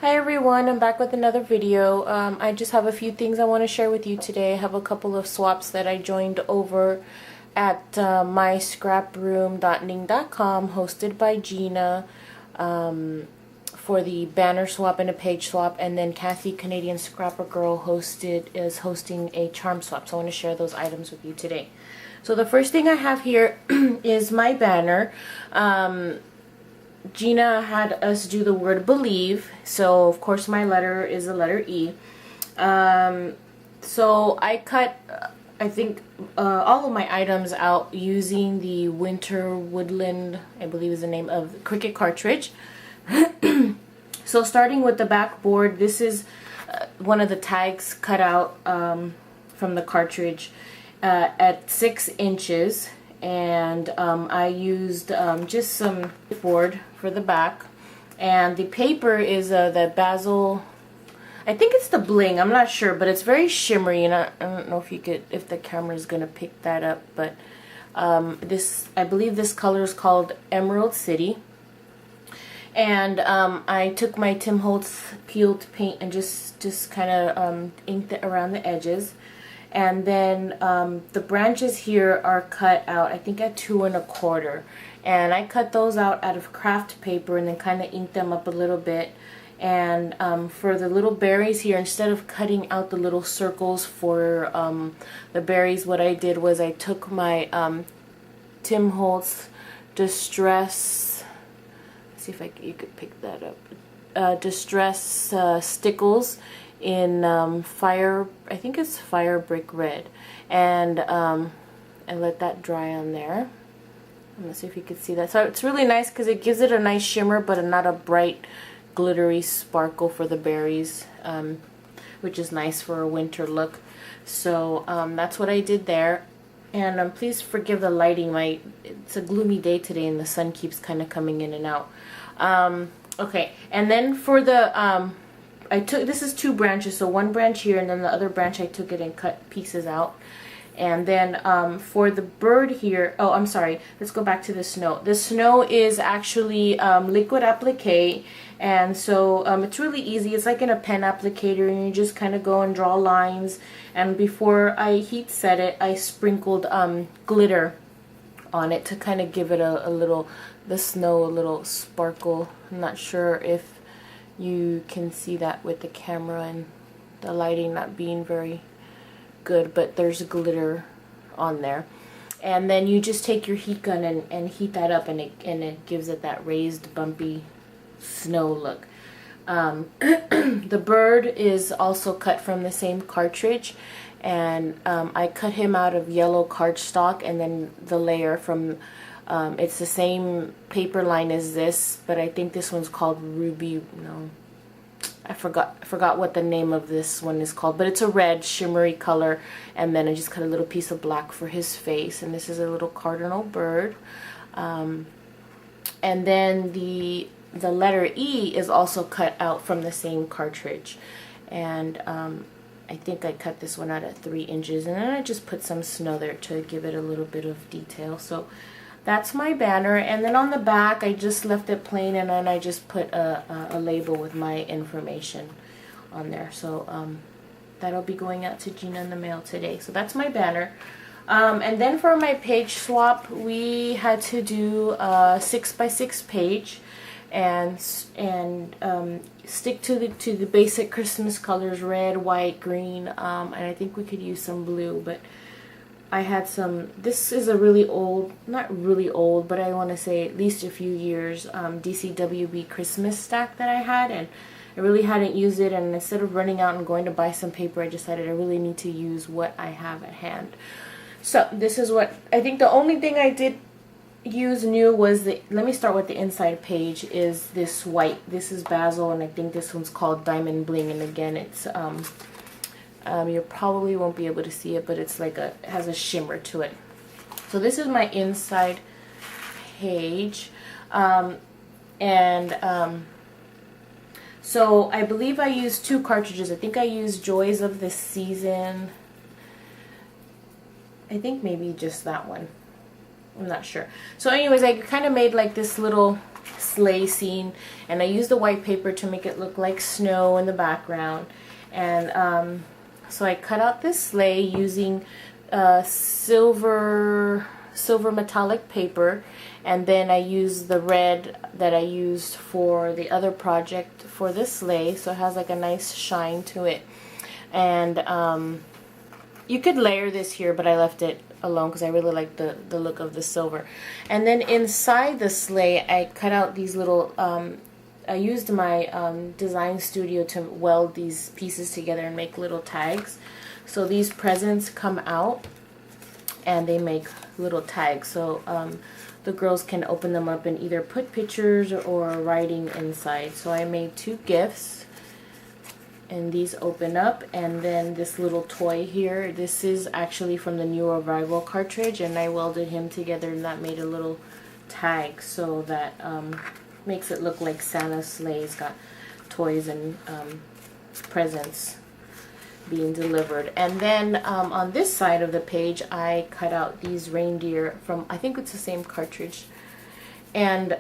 Hi everyone, I'm back with another video. I just have a few things I want to share with you today. I have a couple of swaps that I joined over at myscraproom.ning.com, hosted by Gina, for the banner swap and a page swap, and then yt-canadianscrappergirl is hosting a charm swap. So I want to share those items with you today. So the first thing I have here is my banner. Gina had us do the word believe, so of course my letter is the letter E. So I cut, I think, all of my items out using the Winter Woodland, I believe is the name of the Cricut cartridge. So starting with the backboard, this is one of the tags cut out from the cartridge at 6 inches. And I used just some board for the back, and the paper is the basil, I think it's the bling, I'm not sure, but it's very shimmery, and I don't know if the camera is gonna pick that up, but I believe this color is called Emerald City. And I took my Tim Holtz peeled paint and just kind of inked it around the edges. And then the branches here are cut out, I think at 2 1/4, and I cut those out of craft paper and then kind of inked them up a little bit. And for the little berries here, instead of cutting out the little circles for the berries, what I did was I took my Tim Holtz Distress, let's see if you could pick that up, Distress Stickles in fire, I think it's Fire Brick Red, and let that dry on there. Let's see if you can see that. So it's really nice because it gives it a nice shimmer, but not a bright glittery sparkle for the berries, which is nice for a winter look. So that's what I did there. And please forgive the lighting. It's a gloomy day today and the sun keeps kind of coming in and out. Okay, and then for the this is 2 branches, so 1 branch here and then the other branch I took it and cut pieces out. And then for the bird here, oh I'm sorry, let's go back to the snow. The snow is actually liquid applique, and so it's really easy. It's like in a pen applicator, and you just kind of go and draw lines. And before I heat set it, I sprinkled glitter on it to kind of give it a little sparkle. I'm not sure if you can see that with the camera and the lighting not being very good, but there's glitter on there. And then you just take your heat gun and heat that up, and it gives it that raised bumpy snow look. The bird is also cut from the same cartridge, and I cut him out of yellow cardstock, and then the layer from it's the same paper line as this, but I think this one's called Ruby. No, I forgot what the name of this one is called, but it's a red shimmery color. And then I just cut a little piece of black for his face, and this is a little cardinal bird. And then the letter E is also cut out from the same cartridge, and I think I cut this one out at 3 inches, and then I just put some snow there to give it a little bit of detail. So that's my banner. And then on the back I just left it plain, and then I just put a label with my information on there. So that'll be going out to Gina in the mail today. So that's my banner. And then for my page swap, we had to do a 6x6 page and stick to the basic Christmas colors: red, white, green, and I think we could use some blue, but I had some, this is a really old, not really old, but I want to say at least a few years, DCWB Christmas stack that I had, and I really hadn't used it, and instead of running out and going to buy some paper, I decided I really need to use what I have at hand. So this is what, I think the only thing I did use new was let me start with the inside page, is this white. This is basil, and I think this one's called Diamond Bling, and again it's you probably won't be able to see it, but it's like it has a shimmer to it. So this is my inside page, so I believe I used 2 cartridges. I think I used Joys of the Season. I think maybe just that one. I'm not sure. So anyways, I kind of made like this little sleigh scene, and I used the white paper to make it look like snow in the background. And so I cut out this sleigh using silver metallic paper, and then I used the red that I used for the other project for this sleigh, so it has like a nice shine to it. And you could layer this here, but I left it alone because I really like the look of the silver. And then inside the sleigh, I cut out these little I used my design studio to weld these pieces together and make little tags. So these presents come out and they make little tags, so the girls can open them up and either put pictures or writing inside. So I made 2 gifts, and these open up. And then this little toy here, this is actually from the New Arrival cartridge, and I welded him together, and that made a little tag, so that makes it look like Santa's sleigh's got toys and presents being delivered. And then on this side of the page, I cut out these reindeer from, I think it's the same cartridge, and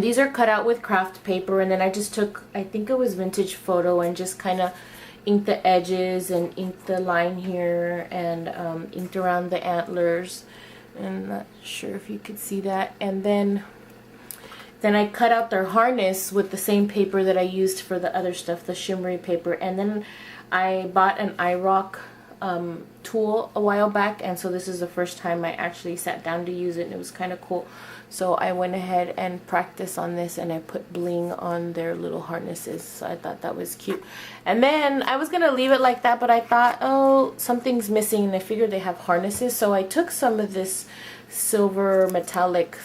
these are cut out with craft paper. And then I just took, I think it was Vintage Photo, and just kind of inked the edges and inked the line here, and inked around the antlers. And I'm not sure if you could see that. And then I cut out their harness with the same paper that I used for the other stuff, the shimmery paper. And then I bought an iRock tool a while back, and so this is the first time I actually sat down to use it, and it was kind of cool. So I went ahead and practiced on this, and I put bling on their little harnesses, so I thought that was cute. And then I was gonna leave it like that, but I thought, oh, something's missing, and I figured they have harnesses, so I took some of this silver metallic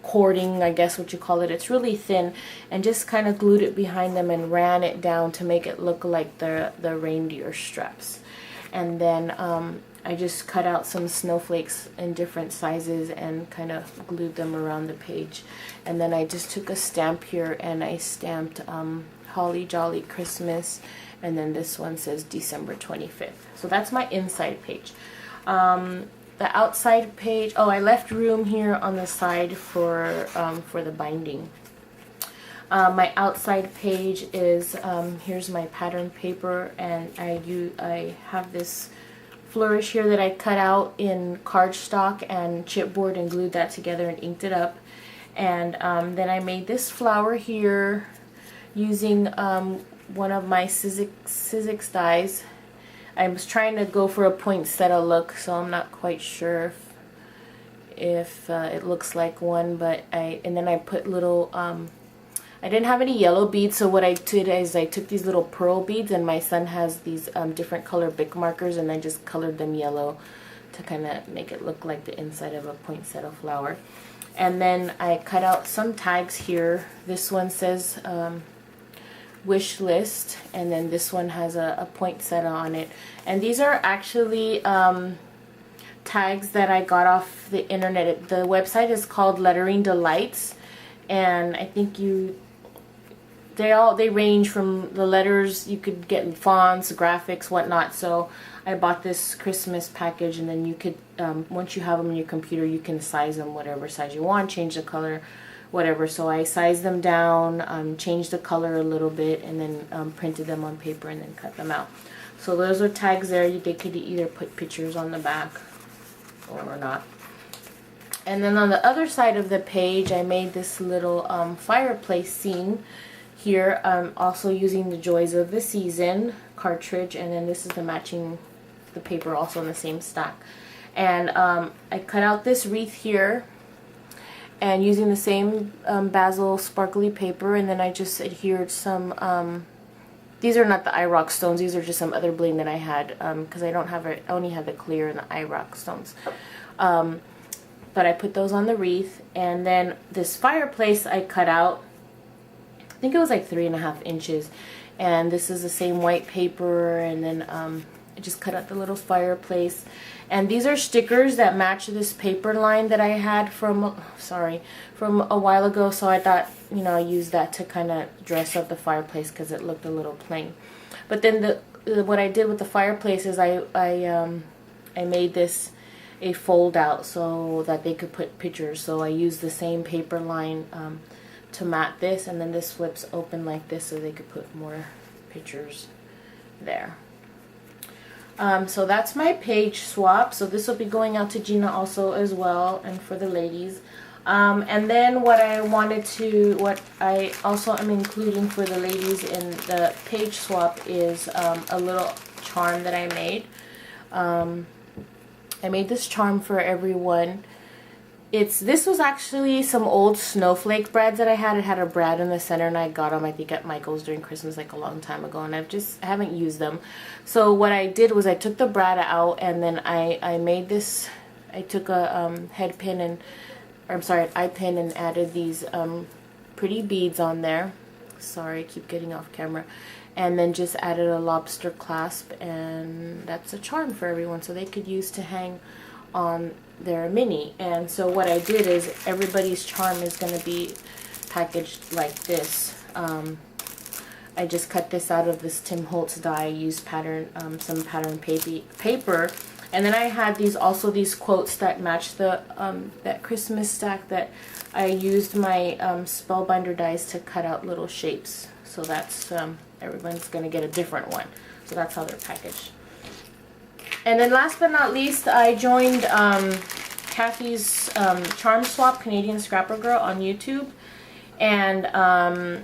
cording, I guess what you call it, it's really thin, and just kind of glued it behind them and ran it down to make it look like the reindeer straps. And then I just cut out some snowflakes in different sizes and kind of glued them around the page. And then I just took a stamp here and I stamped Holly Jolly Christmas, and then this one says December 25th. So that's my inside page. The outside page, oh, I left room here on the side for the binding. My outside page is, here's my pattern paper, and I have this flourish here that I cut out in cardstock and chipboard and glued that together and inked it up. And then I made this flower here using one of my Sizzix dies. I was trying to go for a poinsettia look, so I'm not quite sure if it looks like one, but and then I put little, I didn't have any yellow beads, so what I did is I took these little pearl beads, and my son has these different color Bic markers, and I just colored them yellow to kind of make it look like the inside of a poinsettia flower. And then I cut out some tags here. This one says wish list, and then this one has a poinsettia on it. And these are actually tags that I got off the internet. The website is called Lettering Delights, and I think they range from the letters, you could get fonts, graphics, whatnot. So I bought this Christmas package, and then you could once you have them in your computer, you can size them whatever size you want, change the color, whatever. So I sized them down, changed the color a little bit, and then printed them on paper and then cut them out. So those are tags there. They could either put pictures on the back or not. And then on the other side of the page, I made this little fireplace scene here, also using the Joys of the Season cartridge, and then this is the paper also in the same stack. And I cut out this wreath here, and using the same basil sparkly paper, and then I just adhered some, these are not the iRock stones, these are just some other bling that I had, because I only had the clear and the iRock stones. But I put those on the wreath, and then this fireplace I cut out, I think it was like 3.5 inches, and this is the same white paper, and then I just cut out the little fireplace. And these are stickers that match this paper line that I had from a while ago, so I thought, I used that to kind of dress up the fireplace because it looked a little plain. But then what I did with the fireplace is I made this, a fold out so that they could put pictures. So I used the same paper line to mat this, and then this flips open like this so they could put more pictures there. So that's my page swap. So this will be going out to Gina also as well, and for the ladies. And then what I also am including for the ladies in the page swap is a little charm that I made. I made this charm for everyone. This was actually some old snowflake brads that I had. It had a brad in the center, and I got them, I think, at Michael's during Christmas like a long time ago, and I haven't used them. So what I did was I took the brad out, and then I made this. I took a head pin an eye pin, and added these pretty beads on there. Sorry, I keep getting off camera. And then just added a lobster clasp, and that's a charm for everyone, so they could use to hang on their mini. And so what I did is everybody's charm is going to be packaged like this. I just cut this out of this Tim Holtz die. I used some pattern paper, and then I had these quotes that match the that Christmas stack that I used my spellbinder dies to cut out little shapes. So that's everyone's gonna get a different one. So that's how they're packaged. And then last but not least, I joined Kathy's Charm Swap Canadian Scrapper Girl on YouTube. And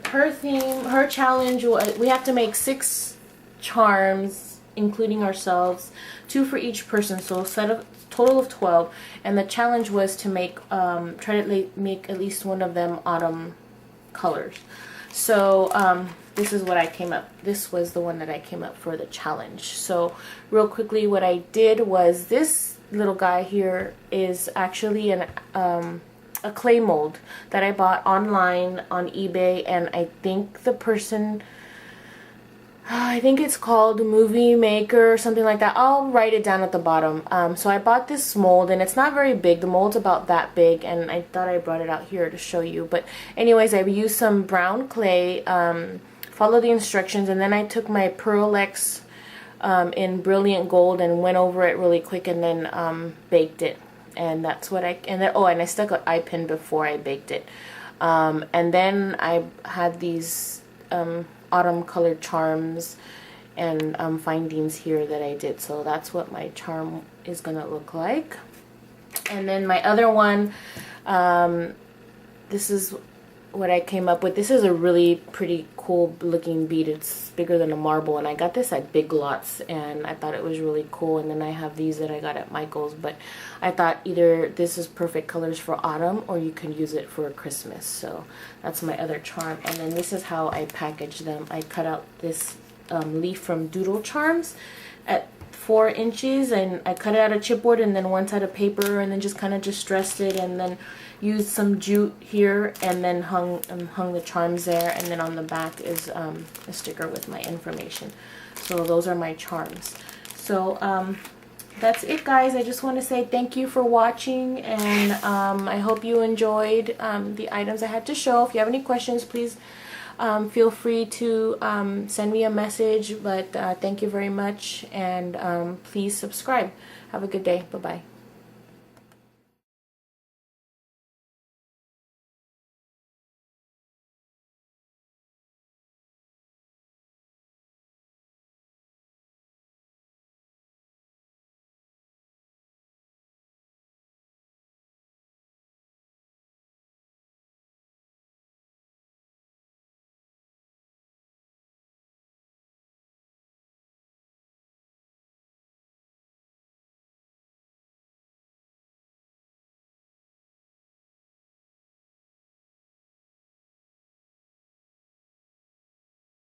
her challenge was we have to make 6 charms, including ourselves, 2 for each person, so a total of 12. And the challenge was to make try to make at least one of them autumn colors. So this is what I came up. This was the one that I came up for the challenge. So real quickly, what I did was this little guy here is actually a clay mold that I bought online on eBay, and I think the person, I think it's called Movie Maker or something like that. I'll write it down at the bottom. So I bought this mold, and it's not very big. The mold's about that big, and I thought I brought it out here to show you. But anyways, I used some brown clay, followed the instructions, and then I took my Pearl X in brilliant gold and went over it really quick, and then baked it. And that's what and I stuck an eye pin before I baked it. And then I had these autumn colored charms and findings here that I did. So that's what my charm is gonna look like. And then my other one, this is what I came up with. This is a really pretty cool looking bead. It's bigger than a marble, and I got this at Big Lots, and I thought it was really cool. And then I have these that I got at Michael's, but I thought either this is perfect colors for autumn or you can use it for Christmas. So that's my other charm. And then this is how I packaged them. I cut out this leaf from Doodle Charms at 4 inches, and I cut it out of chipboard and then one side of paper, and then just kind of distressed it, and then used some jute here, and then hung the charms there. And then on the back is a sticker with my information. So those are my charms. So that's it, guys. I just want to say thank you for watching, and I hope you enjoyed the items I had to show. If you have any questions, please feel free to send me a message. But thank you very much, and please subscribe. Have a good day. Bye-bye.